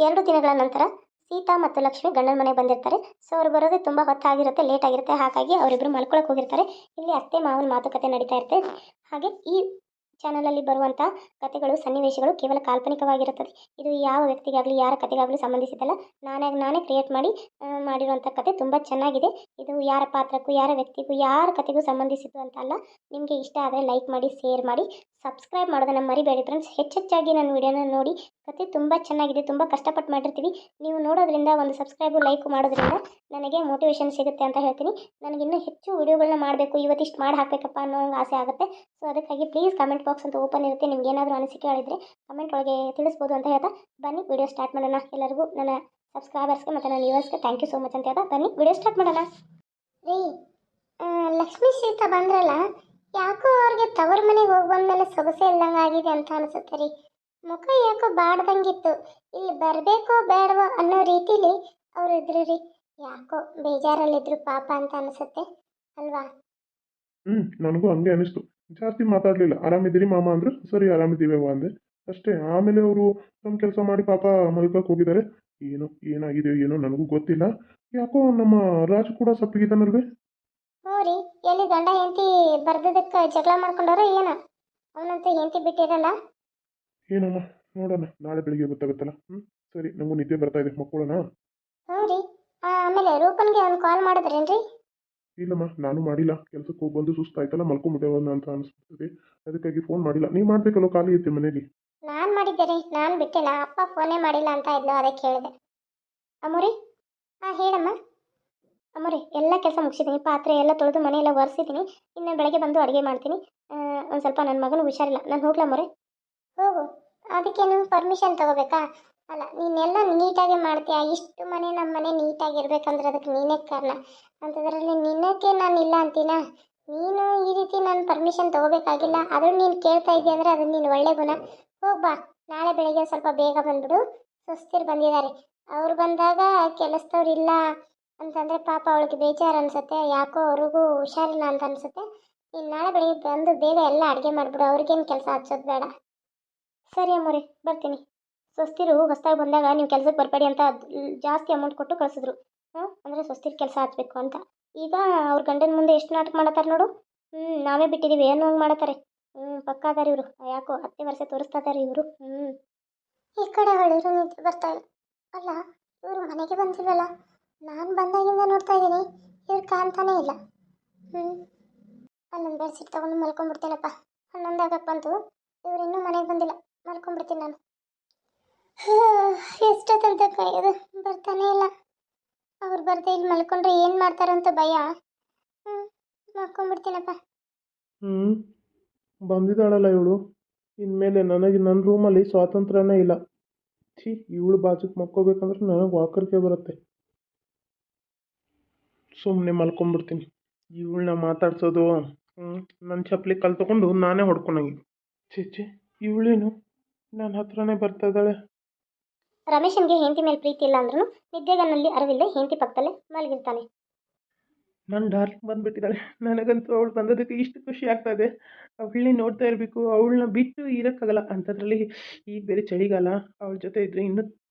2 ದಿನಗಳ ನಂತರ ಸೀತಾ ಮತ್ತು ಲಕ್ಷ್ಮಿ ಗಂಡನ ಮನೆಗೆ ಬಂದಿರ್ತಾರೆ. ಸೊ ಅವ್ರು ಬರೋದೇ ತುಂಬ ಹೊತ್ತಾಗಿರುತ್ತೆ, ಲೇಟ್ ಆಗಿರುತ್ತೆ. ಹಾಗಾಗಿ ಅವರಿಬ್ಬರು ಮಲ್ಕೊಳಕ್ಕೆ ಹೋಗಿರ್ತಾರೆ. ಇಲ್ಲಿ ಅತ್ತೆ ಮಾವನ ಮಾತುಕತೆ ನಡೀತಾ ಇರುತ್ತೆ. ಹಾಗೆ ಈ ಚಾನಲಲ್ಲಿ ಬರುವಂಥ ಕಥೆಗಳು, ಸನ್ನಿವೇಶಗಳು ಕೇವಲ ಕಾಲ್ಪನಿಕವಾಗಿರುತ್ತದೆ. ಇದು ಯಾವ ವ್ಯಕ್ತಿಗಾಗಲಿ ಯಾರ ಕಥೆಗಾಗಲಿ ಸಂಬಂಧಿಸಿದ್ದಲ್ಲ. ನಾನೇ ಕ್ರಿಯೇಟ್ ಮಾಡಿರುವಂಥ ಕಥೆ ತುಂಬ ಚೆನ್ನಾಗಿದೆ. ಇದು ಯಾರ ಪಾತ್ರಕ್ಕೂ, ಯಾರ ವ್ಯಕ್ತಿಗೂ, ಯಾರ ಕಥೆಗೂ ಸಂಬಂಧಿಸಿದ್ದು ಅಂತ ಅಲ್ಲ. ನಿಮಗೆ ಇಷ್ಟ ಆದರೆ ಲೈಕ್ ಮಾಡಿ, ಶೇರ್ ಮಾಡಿ, ಸಬ್ಸ್ಕ್ರೈಬ್ ಮಾಡೋದನ್ನು ಮರಿಬೇಡಿ ಫ್ರೆಂಡ್ಸ್. ಹೆಚ್ಚೆಚ್ಚಾಗಿ ನನ್ನ ವಿಡಿಯೋನ ನೋಡಿ. ಕಥೆ ತುಂಬ ಚೆನ್ನಾಗಿದೆ, ತುಂಬ ಕಷ್ಟಪಟ್ಟು ಮಾಡಿರ್ತೀವಿ. ನೀವು ನೋಡೋದ್ರಿಂದ, ಒಂದು ಸಬ್ಸ್ಕ್ರೈಬು ಲೈಕ್ ಮಾಡೋದ್ರಿಂದ ನನಗೆ ಮೋಟಿವೇಶನ್ ಸಿಗುತ್ತೆ ಅಂತ ಹೇಳ್ತೀನಿ. ನನಗಿನ್ನೂ ಹೆಚ್ಚು ವಿಡಿಯೋಗಳನ್ನ ಮಾಡಬೇಕು, ಇವತ್ತಿಷ್ಟು ಮಾಡಿ ಹಾಕಬೇಕಪ್ಪ ಅನ್ನೋ ಆಸೆ ಆಗುತ್ತೆ. ಸೊ ಅದಕ್ಕಾಗಿ ಪ್ಲೀಸ್ ಕಮೆಂಟ್ ಬಾಕ್ಸ್ ಅಂತ ಓಪನ್ ಇರುತ್ತೆ. ನಿಮ್ಗೆ ಏನಾದರೂ ಅನಿಸಿಕೆಗಳಿದ್ದರೆ ಕಮೆಂಟ್ ಒಳಗೆ ತಿಳಿಸ್ಬೋದು ಅಂತ ಹೇಳ್ತಾ ಬನ್ನಿ ವಿಡಿಯೋ ಸ್ಟಾರ್ಟ್ ಮಾಡೋಣ. ಎಲ್ಲರಿಗೂ, ನನ್ನ ಸಬ್ಸ್ಕ್ರೈಬರ್ಸ್ಗೆ ಮತ್ತು ನನ್ನ ವ್ಯೂವರ್ಸ್ಗೆ ಥ್ಯಾಂಕ್ ಯು ಸೋ ಮಚ್ ಅಂತ ಹೇಳ್ತಾ ಬನ್ನಿ ವಿಡಿಯೋ ಸ್ಟಾರ್ಟ್ ಮಾಡೋಣ. ರೀ, ಲಕ್ಷ್ಮೀ ಸೀತಾ ಬಂದ್ರಲ್ಲ, ಯಾಕೋ ಅವ್ರಿಗೆ ತವರು ಮನೆಗೆ ಹೋಗಿ ಬಂದಮೇಲೆ ಸೊಗಸೆ ಇಲ್ಲಂಗೆ ಆಗಿದೆ ಅಂತ ಅನಿಸುತ್ತೆ ರೀ. ಮುಖ ಯಾಕೋ ಬಾಡ್ದಂಗಿತ್ತು. ಇಲ್ಲಿ ಬರಬೇಕೋ ಬೇಡವೋ ಅನ್ನೋ ರೀತಿಲಿ ಅವರು ಇದ್ರು ರೀ. ಯಾಕೋ ಬೇಜಾರಲ್ಲಿದ್ರು ಪಾಪ ಅಂತ ಅನಿಸುತ್ತೆ ಅಲ್ವಾ? ನನಗೂ ಹಂಗೆ ಅನಿಸ್ತು. ಜಾಸ್ತಿ ಮಾತಾಡಲಿಲ್ಲ. ಆರಾಮಿದ್ದೀರಿ ಮಾಮ ಅಂದರು. ಸರಿ ಆರಾಮಿದ್ದೀವವ ಅಂದೆ ಅಷ್ಟೇ. ಆಮೇಲೆ ಅವರು ತಮ್ಮ ಕೆಲಸ ಮಾಡಿ ಪಾಪ ಮಲ್ಕಕ್ಕೆ ಹೋಗಿದ್ದಾರೆ. ಏನಾಗಿದೆ ಏನೋ ನನಗೂ ಗೊತ್ತಿಲ್ಲ. ಯಾಕೋ ನಮ್ಮ ರಾಜು ಕೂಡ ಸಪ್ಪಗಿದ್ದಾನಲ್ವೇ? ಹ್ಞೂ ರೀ, ಎಲ್ಲಿ ಗಂಡ ಹೆಂಡತಿ ಬರ್ದದಕ್ಕೆ ಜಗಳ ಮಾಡ್ಕೊಂಡಾರೋ ಏನೋ. ಅವನಂತೂ ಹೆಂಡತಿ ಬಿಟ್ಟಿರಲ್ಲ. ಏನಮ್ಮ, ನೋಡೋಣ, ನಾಳೆ ಬೆಳಿಗ್ಗೆ ಗೊತ್ತಾಗುತ್ತಲ್ಲ. ಸರಿ, ನನಗೂ ನಿದ್ದೆ ಬರ್ತಾ ಇದೆ, ಮಕ್ಕಳೋಣ. ಹ್ಞೂ ರೀ. ಆಮೇಲೆ ರೂಪನ್ಗೆ ಒಂದು ಕಾಲ್ ಮಾಡಿದ್ರೇನ್ರಿ? ಇಲ್ಲಮ್ಮ, ನಾನು ಮಾಡಿಲ್ಲ. ಕೆಲಸಕ್ಕೆ ಹೋಗಿ ಬಂದು ಸುಸ್ತಾಯ್ತಲ್ಲ, ಮಲ್ಕೊಂಬಿಟ್ಟೆವನ್ನ ಅಂತ ಅನಿಸ್ತದೆ. ಅದಕ್ಕಾಗಿ ಫೋನ್ ಮಾಡಿಲ್ಲ. ನೀವು ಮಾಡಬೇಕಲ್ಲೋ, ಖಾಲಿ ಇರುತ್ತೆ ಮನೇಲಿ. ನಾನು ಮಾಡಿದ್ದೆ ರೀ, ನಾನು ಬಿಟ್ಟಿಲ್ಲ. ಅಪ್ಪ ಫೋನೇ ಮಾಡಿಲ್ಲ ಅಂತ ಇದ್ಲು, ಅದಕ್ಕೆ ಹೇಳಿದೆ. ಅಮ್ಮೋರಿ, ಹೇಳಮ್ಮ. ಅಮ್ಮೋರಿ, ಎಲ್ಲ ಕೆಲಸ ಮುಗಿಸಿದ್ದೀನಿ. ಪಾತ್ರೆ ಎಲ್ಲ ತೊಳೆದು ಮನೆಯೆಲ್ಲ ಒರೆಸಿದ್ದೀನಿ. ಇನ್ನು ಬೆಳಗ್ಗೆ ಬಂದು ಅಡುಗೆ ಮಾಡ್ತೀನಿ. ಒಂದು ಸ್ವಲ್ಪ ನನ್ನ ಮಗನಿಗೆ ಹುಷಾರಿಲ್ಲ. ನಾನು ಹೋಗ್ಲಾ ಅಮ್ಮೋರೆ? ಹೋಗು. ಅದಕ್ಕೇನು ಪರ್ಮಿಷನ್ ತೊಗೋಬೇಕಾ? ಅಲ್ಲ, ನೀನೆಲ್ಲ ನೀಟಾಗಿ ಮಾಡ್ತೀಯ. ಇಷ್ಟು ಮನೆ, ನಮ್ಮ ಮನೆ ನೀಟಾಗಿರ್ಬೇಕಂದ್ರೆ ಅದಕ್ಕೆ ನೀನೇ ಕಾರಣ. ಅಂಥದ್ರಲ್ಲಿ ನಿನ್ನಕ್ಕೆ ನಾನು ಇಲ್ಲ ಅಂತೀನ? ನೀನು ಈ ರೀತಿ ನಾನು ಪರ್ಮಿಷನ್ ತೊಗೋಬೇಕಾಗಿಲ್ಲ. ಆದರೂ ನೀನು ಕೇಳ್ತಾ ಇದೆಯಾ ಅಂದರೆ ಅದು ನೀನು ಒಳ್ಳೆ ಗುಣ. ಹೋಗ್ಬಾ. ನಾಳೆ ಬೆಳಗ್ಗೆ ಸ್ವಲ್ಪ ಬೇಗ ಬಂದ್ಬಿಡು. ಸ್ವಸ್ತಿರು ಬಂದಿದ್ದಾರೆ. ಅವ್ರು ಬಂದಾಗ ಕೆಲಸದವ್ರು ಇಲ್ಲ ಅಂತಂದರೆ ಪಾಪ ಅವಳಿಗೆ ಬೇಜಾರು ಅನಿಸುತ್ತೆ. ಯಾಕೋ ಅವ್ರಿಗೂ ಹುಷಾರಿಲ್ಲ ಅಂತ ಅನಿಸುತ್ತೆ. ನೀನು ನಾಳೆ ಬೆಳಿಗ್ಗೆ ಬಂದು ಬೇಗ ಎಲ್ಲ ಅಡುಗೆ ಮಾಡಿಬಿಡು. ಅವ್ರಿಗೇನು ಕೆಲಸ ಹಚ್ಚೋದು ಬೇಡ. ಸರಿ ಅಮ್ಮೋರೆ, ಬರ್ತೀನಿ. ಸ್ವಸ್ತಿರು ಹೊಸ್ದಾಗಿ ಬಂದಾಗ ನೀವು ಕೆಲಸಕ್ಕೆ ಬರಬೇಡಿ ಅಂತ ಜಾಸ್ತಿ ಅಮೌಂಟ್ ಕೊಟ್ಟು ಕಳಿಸಿದ್ರು. ಅಂದರೆ ಸ್ವಸ್ತಿರು ಕೆಲಸ ಹಚ್ಚಬೇಕು ಅಂತ. ಈಗ ಅವ್ರ ಗಂಡನ ಮುಂದೆ ಎಷ್ಟು ನಾಟಕ ಮಾಡತ್ತಾರೆ ನೋಡು. ನಾವೇ ಬಿಟ್ಟಿದ್ದೀವಿ ಏನು ಹಂಗೆ ಮಾಡತ್ತಾರೆ. ಪಕ್ಕ ಅದಾರೆ ಇವರು. ಯಾಕೋ ಹತ್ತನೇ ವರ್ಷ ತೋರಿಸ್ತಾ ಇದ್ದಾರೆ ಇವರು. ಈ ಕಡೆ ಹೊಳಿರು ನಿಂತು ಬರ್ತಾ ಇಲ್ಲ. ಅಲ್ಲ, ಇವರು ಮನೆಗೆ ಬಂದಿಲ್ಲಲ್ಲ. ನಾನು ಬಂದಾಗಿಂದ ನೋಡ್ತಾ ಇದ್ದೀನಿ, ಇವ್ರು ಕಾಣ್ತಾನೇ ಇಲ್ಲ. ಅಲ್ಲೊಂದು ಬೆಡ್ಶೀಟ್ ತೊಗೊಂಡು ಮಲ್ಕೊಂಡ್ಬಿಡ್ತೀನಪ್ಪ. 11 ಆಗಕ್ಕೆ ಬಂತು, ಇವ್ರು ಇನ್ನೂ ಮನೆಗೆ ಬಂದಿಲ್ಲ. ಮಲ್ಕೊಂಡ್ಬಿಡ್ತೀನಿ ನಾನು. ಎಷ್ಟೊತ್ತಂತ ಕಾಯೋದು, ಬರ್ತಾನೇ ಇಲ್ಲ. ಅವ್ರು ಬರ್ದೆ ಇಲ್ಲಿ ಮಲ್ಕೊಂಡ್ರೆ ಏನು ಮಾಡ್ತಾರಂತ ಭಯ. ಮಲ್ಕೊಂಡ್ಬಿಡ್ತೀನಪ್ಪ. ಬಂದಿದ್ದಾಳಲ್ಲ ಇವಳು. ಇನ್ಮೇಲೆ ನನಗೆ ನನ್ನ ರೂಮಲ್ಲಿ ಸ್ವಾತಂತ್ರ್ಯನೇ ಇಲ್ಲ. ಇವಳು ಬಾಜುಕ್ಕೆ ಮಲ್ಕೋಬೇಕಂದ್ರೆ ನನಗೆ ವಾಕರ್ಕೆ ಬರುತ್ತೆ. ಸುಮ್ಮನೆ ಮಲ್ಕೊಂಡ್ಬಿಡ್ತೀನಿ. ಇವಳನ್ನ ಮಾತಾಡ್ಸೋದು, ನನ್ನ ಚಪ್ಪಲಿ ಕಲ್ ತೊಗೊಂಡು ನಾನೇ ಹೊಡ್ಕೊಂಡಂಗೆ. ಛೇ, ಇವಳೇನು ನನ್ನ ಹತ್ರನೇ ಬರ್ತಾ ಇದ್ದಾಳೆ. ರಮೇಶನ್ಗೆ ಹೆಂಡತಿ ಮೇಲೆ ಪ್ರೀತಿ ಇಲ್ಲ ಅಂದ್ರೂ ನಿದ್ದೆಗನ್ನಲ್ಲಿ ಅರಿವಿಲ್ಲದೆ ಹೆಂಡತಿ ಪಕ್ಕದಲ್ಲೇ ಮಲಗಿರ್ತಾನೆ. ನನ್ನ ಡಾರ್ಲಿಂಗ್ ಬಂದುಬಿಟ್ಟಿದ್ದಾಳೆ. ನನಗಂತೂ ಅವಳು ಬಂದೋದಕ್ಕೆ ಇಷ್ಟು ಖುಷಿ ಆಗ್ತಾ ಇದೆ. ಅವಳನ್ನೇ ನೋಡ್ತಾ ಇರಬೇಕು. ಅವಳನ್ನ ಬಿಟ್ಟು ಇರೋಕ್ಕಾಗಲ್ಲ. ಅಂಥದ್ರಲ್ಲಿ ಈಗ ಬೇರೆ ಚಳಿಗಾಲ. ಅವಳ ಜೊತೆ ಇದ್ದರೆ ಇನ್ನೂ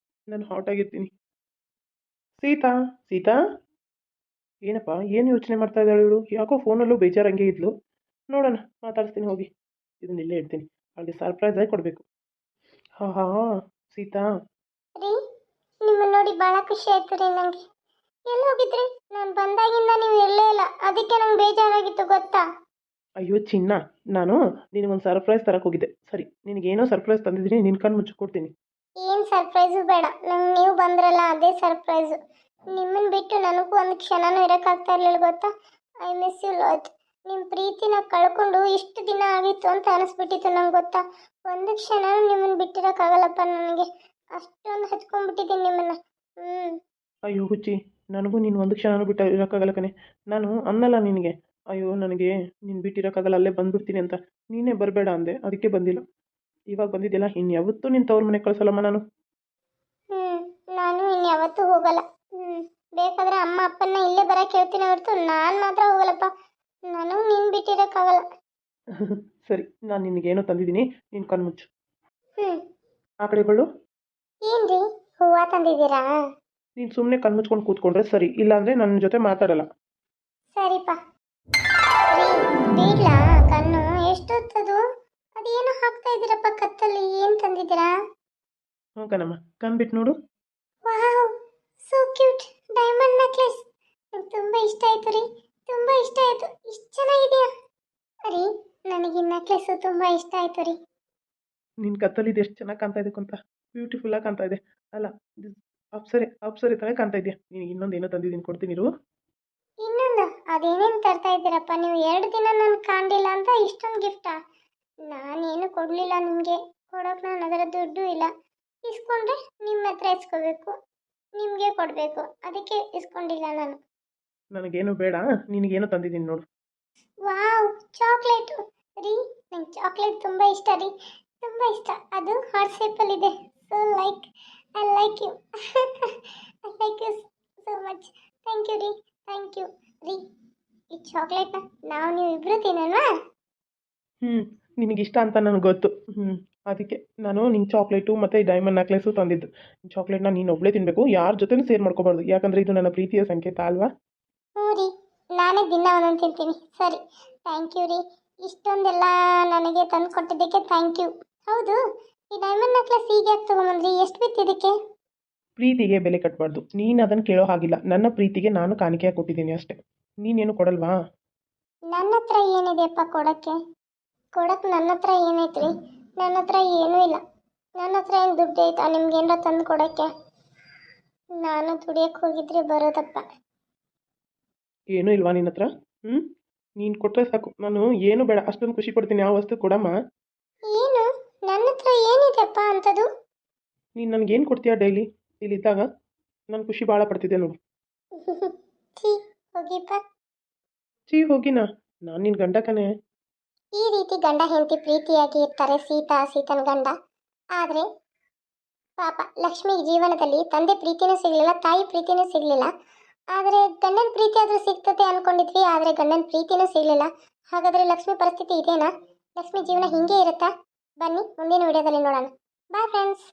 ನಾನು ಹಾಟಾಗಿರ್ತೀನಿ. ಸೀತಾ, ಏನಪ್ಪ, ಏನು ಯೋಚನೆ ಮಾಡ್ತಾ ಇದ್ದಾಳೆ ಇವಳು? ಯಾಕೋ ಫೋನಲ್ಲೂ ಬೇಜಾರಂಗೆ ಇದ್ಲು. ನೋಡೋಣ, ಮಾತಾಡಿಸ್ತೀನಿ ಹೋಗಿ. ಇದನ್ನ ಇಲ್ಲೇ ಇಡ್ತೀನಿ. ಅವಳಿಗೆ ಸರ್ಪ್ರೈಸ್ ಆಗಿ ಕೊಡಬೇಕು. ಸೀತಾ ರೀ, ನಿಮ್ಮನ್ನು ನೋಡಿ ಭಾಳ ಖುಷಿ ಆಯ್ತು ರೀ ನನಗೆ. ಎಲ್ಲಿ ಹೋಗಿದ್ರಿ? ನಾನು ಬಂದಾಗಿಂದ ನೀವು ಇರಲೇ ಇಲ್ಲ. ಅದಕ್ಕೆ ನಂಗೆ ಬೇಜಾರಾಗಿತ್ತು ಗೊತ್ತಾ? ಅಯ್ಯೋ ಚಿನ್ನ, ನಾನು ನಿನಗೊಂದು ಸರ್ಪ್ರೈಸ್ ತರಕ್ಕೆ ಹೋಗಿದ್ದೆ. ಸರಿ, ನಿನಗೇನೋ ಸರ್ಪ್ರೈಸ್ ತಂದಿದ್ದೀನಿ. ನಿನ್ನ ಕಣ್ಣು ಮುಚ್ಚಿ ಕೊಡ್ತೀನಿ. ಏನು ಸರ್ಪ್ರೈಸು ಬೇಡ ನಂಗೆ. ನೀವು ಬಂದ್ರಲ್ಲ ಅದೇ ಸರ್ಪ್ರೈಸು. ನಿಮ್ಮನ್ನು ಬಿಟ್ಟು ನನಗೂ ಒಂದು ಕ್ಷಣನೂ ಇರೋಕ್ಕಾಗ್ತಾ ಇರಲಿಲ್ಲ ಗೊತ್ತಾ? I miss you lot. ನಿಮ್ಮ ಪ್ರೀತಿನ ಕಳ್ಕೊಂಡು ಇಷ್ಟು ದಿನ ಆಗಿತ್ತು ಅಂತ ಅನಿಸ್ಬಿಟ್ಟಿತ್ತು ನಂಗೆ ಗೊತ್ತಾ? ಒಂದು ಕ್ಷಣನೂ ನಿಮ್ಮನ್ನು ಬಿಟ್ಟಿರೋಕ್ಕಾಗಲ್ಲಪ್ಪ ನನಗೆ. ಅಷ್ಟೊಂದು ಹಚ್ಕೊಂಡ್ಬಿಟ್ಟಿದ್ದೀನಿ ನಿಮ್ಮನ್ನು. ಅಯ್ಯೋ ಹುಚ್ಚಿ, ನನಗೂ ನೀನು ಒಂದು ಕ್ಷಣನೂ ಬಿಟ್ಟು ಇರೋಕ್ಕಾಗಲ್ಲ ಕಣೆ. ನಾನು ಅನ್ನಲ್ಲ ನಿನಗೆ, ಅಯ್ಯೋ ನನಗೆ ನೀನು ಬಿಟ್ಟಿರೋಕ್ಕಾಗಲ್ಲ, ಅಲ್ಲೇ ಬಂದುಬಿಡ್ತೀನಿ ಅಂತ. ನೀನೇ ಬರಬೇಡ ಅಂದೆ, ಅದಕ್ಕೆ ಬಂದಿಲ್ಲ. ಇವಾಗ ಬಂದಿದ್ದಿಲ್ಲ, ಇನ್ಯಾವತ್ತೂ ನಿನ್ನ ತವ್ರ ಮನೆಗೆ ಕಳಿಸಲ್ಲಮ್ಮ ನಾನು. ನಾನು ಇನ್ಯಾವತ್ತೂ ಹೋಗಲ್ಲ. ಬೇಕಾದರೆ ಅಮ್ಮ ಅಪ್ಪನ್ನ ಇಲ್ಲೇ ಬರೋಕ್ಕೆ ಹೇಳ್ತೀನಿ ಹೊರತು ನಾನು ಮಾತ್ರ ಹೋಗಲ್ಲಪ್ಪ. ನಾನು ನೀನು ಬಿಟ್ಟಿರೋಕ್ಕಾಗಲ್ಲ. ಸರಿ, ನಾನು ನಿನಗೇನೋ ತಂದಿದ್ದೀನಿ. ನೀನು ಕಣ್ಮುಚ್ಚು. ಆ ಕಡೆ ಬಳ್ಳು. ಏನ್ರಿ ಹೂವು ತಂದಿದ್ದೀರಾ? ನೀನು ಸುಮ್ಮನೆ ಕಣ್ಮುಚ್ಕೊಂಡು ಕೂತ್ಕೊಂಡ್ರೆ ಸರಿ, ಇಲ್ಲಾಂದರೆ ನನ್ನ ಜೊತೆ ಮಾತಾಡಲ್ಲ. ಸರಿಪ್ಪ. ರೀ ಬೀಗ್ಲಾ ಕಣ್ಣು ಎಷ್ಟೊತ್ತದು? ಅದೇನು ಹಾಕ್ತಾ ಇದ್ದೀರಪ್ಪ ಕತ್ತಲ್ಲಿ, ಏನು ತಂದಿದ್ದೀರಾ? ಹ್ಞೂ ಕಣಮ್ಮ, ಕಣ್ಬಿಟ್ಟು ನೋಡು. Wow, so cute diamond necklace. ನಂಗೆ ತುಂಬ ಇಷ್ಟ ಆಯಿತು ರೀ, ತುಂಬ ಇಷ್ಟ ಆಯಿತು. ಇಷ್ಟು ಚೆನ್ನಾಗಿದೆಯಾ ರೀ? ನನಗೆ ಈ ನೆಕ್ಲೆಸ್ಸು ತುಂಬ ಇಷ್ಟ ಆಯಿತು ರೀ. ನಿನ್ನ ಕತ್ತಲಿದ್ದು ಎಷ್ಟು ಚೆನ್ನಾಗಿ ಕಾಣ್ತಾ ಇದೆ ಅಂತ, ಬ್ಯೂಟಿಫುಲ್ಲಾಗಿ ಕಾಣ್ತಾ ಇದೆ. ಅಲ್ಲ, ಇದು ಅಪ್ಸರೆ ಥರ ಕಾಣ್ತಾ ಇದೆಯಾ. ನಿನಗೆ ಇನ್ನೊಂದು ಏನೋ ತಂದಿದ್ದೀನಿ, ಕೊಡ್ತೀನಿ ಇರು. ಇನ್ನೊಂದು ಅದೇನೇನು ತರ್ತಾ ಇದ್ದೀರಪ್ಪ ನೀವು? 2 ದಿನ ನಾನು ಕಾಣಲಿಲ್ಲ ಅಂತ ಇಷ್ಟೊಂದು ಗಿಫ್ಟಾ? ನಾನೇನು ಕೊಡಲಿಲ್ಲ ನಿಮಗೆ, ಕೊಡೋಕೆ ನಾನು ಅದರ ದುಡ್ಡು ಇಲ್ಲ. ಇಸ್ಕೊಂಡ್ರೆ ನಿಮ್ಮ ಹತ್ರ ಇಸ್ಕೋಬೇಕು, ನಿಮಗೆ ಕೊಡಬೇಕು, ಅದಕ್ಕೆ ಇಸ್ಕೊಂಡಿಲ್ಲ ನಾನು. ನನಗೇನು ಬೇಡ, ನಿನಗೇನು ತಂದಿದ್ದೀನಿ ನೋಡು. ವಾವ್, ಚಾಕ್ಲೇಟು ರೀ. ನಂಗೆ ಚಾಕ್ಲೇಟ್ ತುಂಬ ಇಷ್ಟ ರೀ, ತುಂಬ ಇಷ್ಟ. ಅದು ಹಾರ್ಟ್ ಶೇಪಲ್ಲಿದೆ. So I like you I like you so much. Thank you ರೀ, ಥ್ಯಾಂಕ್ ಯು ರೀ. ಈ ಚಾಕ್ಲೇಟ್ನ ನೀವು ಇಬ್ಬರು ತಿನ್ನೋಣ? ನಿನಗಿಷ್ಟ ಅಂತ ನನಗೆ ಗೊತ್ತು. ಅದಕ್ಕೆ ನಾನು ನಿಂಗೆ ಚಾಕ್ಲೇಟು ಮತ್ತು ಡೈಮಂಡ್ ನೆಕ್ಲೆಸು ತಂದಿದ್ದು. ಚಾಕ್ಲೇಟ್ನ ನೀನು ಒಬ್ಬಳೇ ತಿನ್ನಬೇಕು, ಯಾರ ಜೊತೆನೂ ಶೇರ್ ಮಾಡ್ಕೋಬಾರ್ದು, ಯಾಕಂದರೆ ಇದು ನನ್ನ ಪ್ರೀತಿಯ ಸಂಕೇತ ಅಲ್ವಾ. ಹ್ಞೂ ರೀ, ನಾನೇ ದಿನ ಒಂದೊಂದು ತಿಂತೀನಿ. ಸರಿ, ಥ್ಯಾಂಕ್ ಯು ರೀ. ಇಷ್ಟೊಂದೆಲ್ಲ ನನಗೆ ತಂದು ಕೊಟ್ಟಿದ್ದಕ್ಕೆ ಥ್ಯಾಂಕ್ ಯು. ಹೌದು, ಈ ಡೈಮಂಡ್ ನೆಕ್ಲೆಸ್ ಈಗ ಯಾಕೆ ತೊಗೊಂಬಂದ್ರಿ? ಎಷ್ಟು ಬಿತ್ತು ಇದಕ್ಕೆ? ಪ್ರೀತಿಗೆ ಬೆಲೆ ಕಟ್ಟಬಾರ್ದು. ನೀನು ಅದನ್ನು ಕೇಳೋ ಹಾಗಿಲ್ಲ. ನನ್ನ ಪ್ರೀತಿಗೆ ನಾನು ಕಾಣಿಕೆಯಾಗಿ ಕೊಟ್ಟಿದ್ದೀನಿ ಅಷ್ಟೇ. ನೀನೇನು ಕೊಡಲ್ವಾ? ನನ್ನ ಹತ್ರ ಏನಿದೆಯಪ್ಪ ಕೊಡೋಕ್ಕೆ ನನ್ನ ಹತ್ರ ಏನೈತೆ ರೀ? ನನ್ನ ಹತ್ರ ಏನೂ ಇಲ್ಲ. ನನ್ನ ಹತ್ರ ಏನು ದುಡ್ಡು ಐತಾ ನಿಮ್ಗೆ ಏನಾರ ತಂದು ಕೊಡೋಕ್ಕೆ? ನಾನು ದುಡಿಯೋಕ್ಕೆ ಹೋಗಿದ್ರೆ ಬರೋದಪ್ಪ. ಏನೂ ಇಲ್ವಾ ನಿನ್ನ ಹತ್ರ? ನೀನು ಕೊಟ್ಟರೆ ಸಾಕು, ನಾನು ಏನು ಬೇಡ, ಅಷ್ಟೊಂದು ಖುಷಿ ಪಡ್ತೀನಿ. ಯಾವ ವಸ್ತು ಕೊಡಮ್ಮ. ಏನು? ನನ್ನ ಹತ್ರ ಏನಿದೆಯಪ್ಪ ಅಂಥದ್ದು? ನೀನು ನನಗೇನು ಕೊಡ್ತೀಯಾ ಡೈಲಿ ಇಲ್ಲಿದ್ದಾಗ? ನಾನು ಖುಷಿ ಭಾಳ ಪಡ್ತಿದ್ದೆ ನೋಡು. ಛೀ, ಹೋಗಿಪ್ಪ. ಛೀ ಹೋಗಿನಾ? ನಾನು ನಿನ್ನ ಗಂಡ ಕಣೆ. ಈ ರೀತಿ ಗಂಡ ಹೆಂಡತಿ ಪ್ರೀತಿಯಾಗಿ ಇರ್ತಾರೆ ಸೀತನ ಗಂಡ. ಆದರೆ ಪಾಪ ಲಕ್ಷ್ಮಿ ಜೀವನದಲ್ಲಿ ತಂದೆ ಪ್ರೀತಿನೂ ಸಿಗಲಿಲ್ಲ, ತಾಯಿ ಪ್ರೀತಿನೂ ಸಿಗಲಿಲ್ಲ. ಆದರೆ ಗಂಡನ ಪ್ರೀತಿ ಆದರೂ ಸಿಗ್ತದೆ ಅಂದ್ಕೊಂಡಿದ್ವಿ, ಆದರೆ ಗಂಡನ ಪ್ರೀತಿನೂ ಸಿಗಲಿಲ್ಲ. ಹಾಗಾದರೆ ಲಕ್ಷ್ಮಿ ಪರಿಸ್ಥಿತಿ ಇದೇನಾ? ಲಕ್ಷ್ಮಿ ಜೀವನ ಹಿಂಗೆ ಇರುತ್ತಾ? ಬನ್ನಿ ಮುಂದಿನ ವಿಡಿಯೋದಲ್ಲಿ ನೋಡೋಣ. Bye friends.